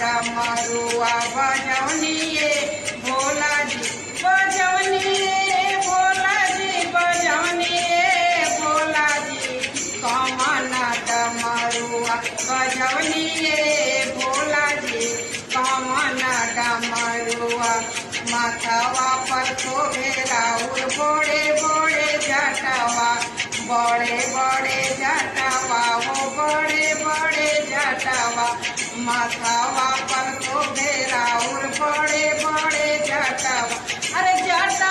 डमरुआ बजवनिए भोला जी बजवनिए भोला जी बजवनिए भोला जी कमन डमरुआ बजवनिए भोला जी कमन डमरुआ माथवा पर शोभे राउर बड़े बड़े जटवा बड़े बड़े जटवा वो बड़े बड़े जटवा माथवा पर शोभे राउर बड़े बड़े जटवा अरे जटा